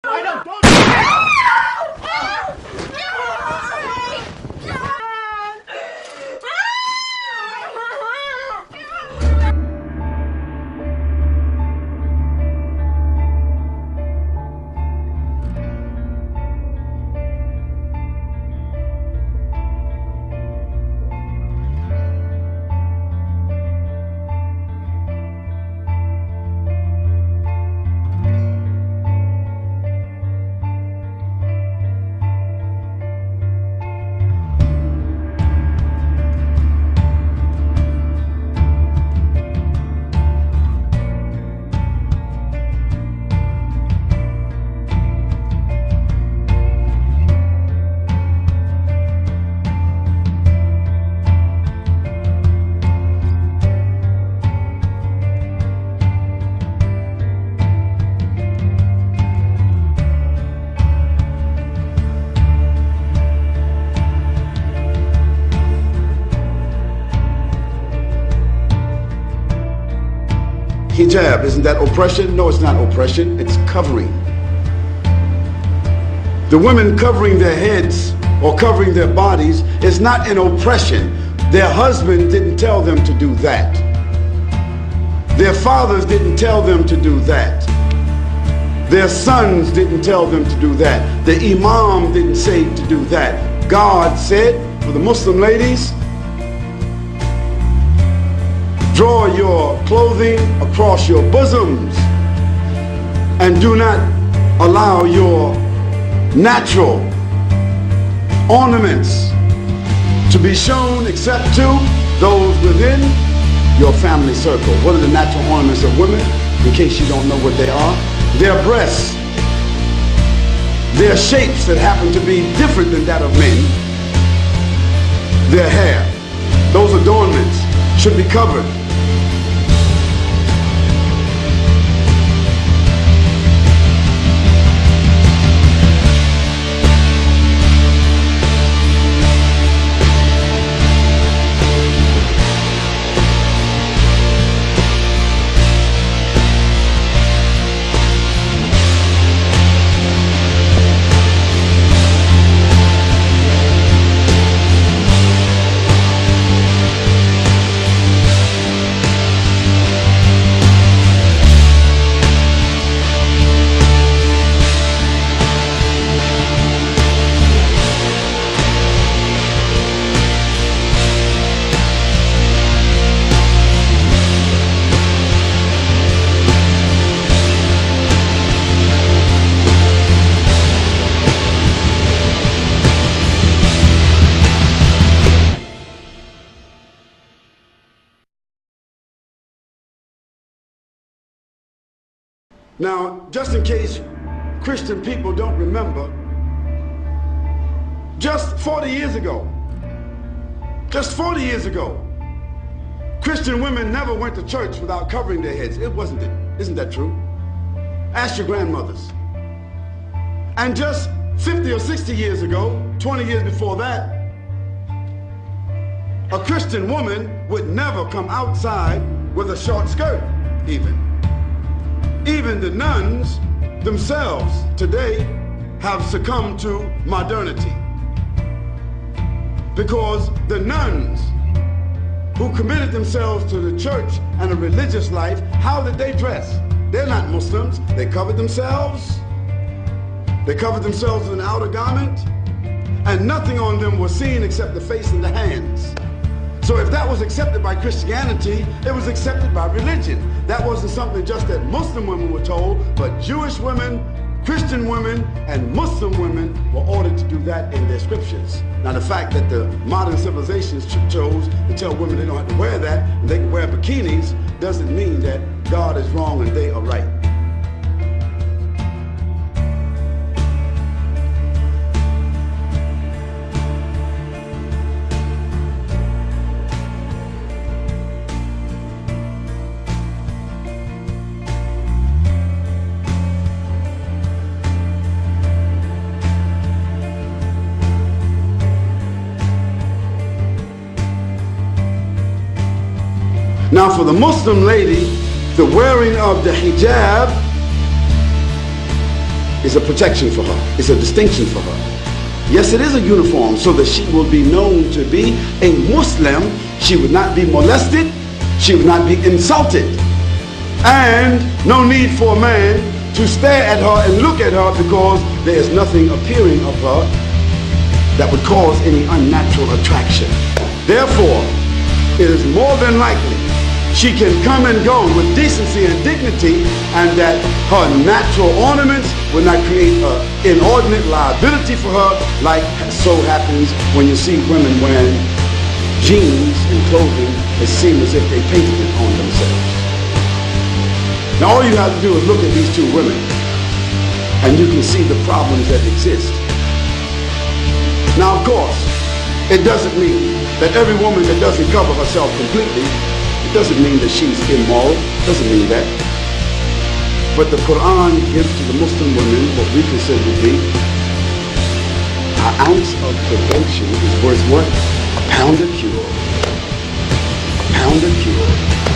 I know, don't. Hijab, isn't that oppression? No, it's not oppression, it's covering. The women covering their heads or covering their bodies is not an oppression. Their husband didn't tell them to do that. Their fathers didn't tell them to do that. Their sons didn't tell them to do that. The imam didn't say to do that. God said, for the Muslim ladies, draw your clothing across your bosoms and do not allow your natural ornaments to be shown except to those within your family circle. What are the natural ornaments of women? In case you don't know what they are. Their breasts, their shapes that happen to be different than that of men, their hair, those adornments should be covered. Now, just in case Christian people don't remember, just 40 years ago, Christian women never went to church without covering their heads. It wasn't it. Isn't that true? Ask your grandmothers. And just 50 or 60 years ago, 20 years before that, a Christian woman would never come outside with a short skirt, even. Even the nuns themselves today have succumbed to modernity. Because the nuns who committed themselves to the church and a religious life, how did they dress? They're not Muslims. They covered themselves. They covered themselves with an outer garment, and nothing on them was seen except the face and the hands. So if that was accepted by Christianity, it was accepted by religion. That wasn't something just that Muslim women were told, but Jewish women, Christian women, and Muslim women were ordered to do that in their scriptures. Now the fact that the modern civilizations chose to tell women they don't have to wear that, and they can wear bikinis, doesn't mean that God is wrong and they are right. Now for the Muslim lady, the wearing of the hijab is a protection for her. It's a distinction for her. Yes, it is a uniform so that she will be known to be a Muslim. She would not be molested. She would not be insulted. And no need for a man to stare at her and look at her because there is nothing appearing of her that would cause any unnatural attraction. Therefore, it is more than likely she can come and go with decency and dignity, and that her natural ornaments will not create an inordinate liability for her, like so happens when you see women wearing jeans and clothing that seem as if they painted it on themselves. Now all you have to do is look at these two women and you can see the problems that exist. Now of course, it doesn't mean that every woman that doesn't cover herself completely, it doesn't mean that she's immoral, it doesn't mean that. But the Quran gives to the Muslim women what we consider to be an ounce of prevention is worth what? A pound of cure. A pound of cure.